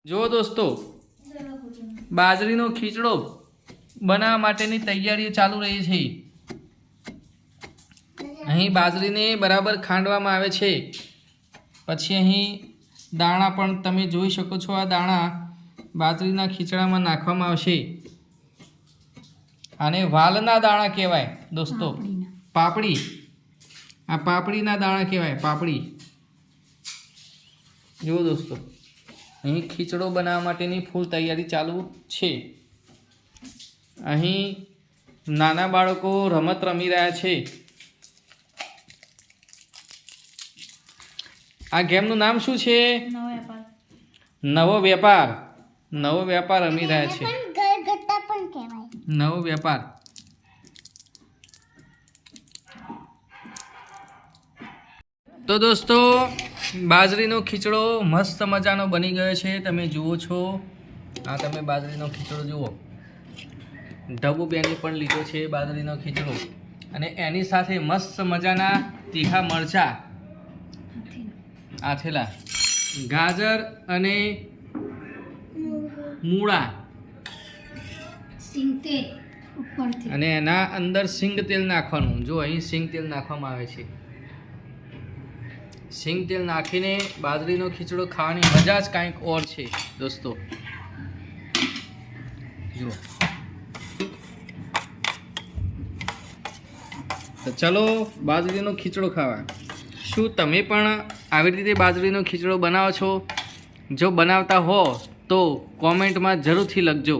જો દોસ્તો બાજરીનો ખીચડો બનાવવા માટેની તૈયારીઓ ચાલુ રહી છે। અહીં બાજરીને બરાબર ખાંડવામાં આવે છે। પછી અહીં દાણા પણ તમે જોઈ શકો છો। આ દાણા બાજરીના ખીચડામાં નાખવામાં આવશે। આને વાલના દાણા કહેવાય દોસ્તો, પાપડી। આ પાપડીના દાણા કહેવાય, પાપડી। જુઓ દોસ્તો, અહીં ખીચડો બનાવવા માટેની ફૂલ તૈયારી ચાલુ છે। અહીં નાના બાળકો રમત રમી રહ્યા છે। આ ગેમનું નામ શું છે? નવો વેપાર। નવો વેપાર રમી રહ્યા છે। નવો વેપાર। તો દોસ્તો બાજરીનો ખીચડો મસ્ત મજાનો બની ગયો છે। તમે જુઓ છો, આ તમે બાજરીનો ખીચડો જુઓ। ઢબુબેને પણ લીધો છે બાજરીનો ખીચડો, અને એની સાથે મસ્ત મજાના તીખા મરચાં આથેલા, ગાજર અને મૂળા, અને એના અંદર સિંગ તેલ નાખવાનું। જો અહીં સિંગ તેલ નાખવામાં આવે છે। સિંગ તેલ નાખીને બાજરીનો ખીચડો ખાવાની મજા જ કાંઈક ઓર છે દોસ્તો। જુઓ, તો ચલો બાજરીનો ખીચડો ખાવા। શું તમે પણ આવી રીતે બાજરીનો ખીચડો બનાવો છો? જો બનાવતા હો તો કોમેન્ટમાં જરૂરથી લખજો।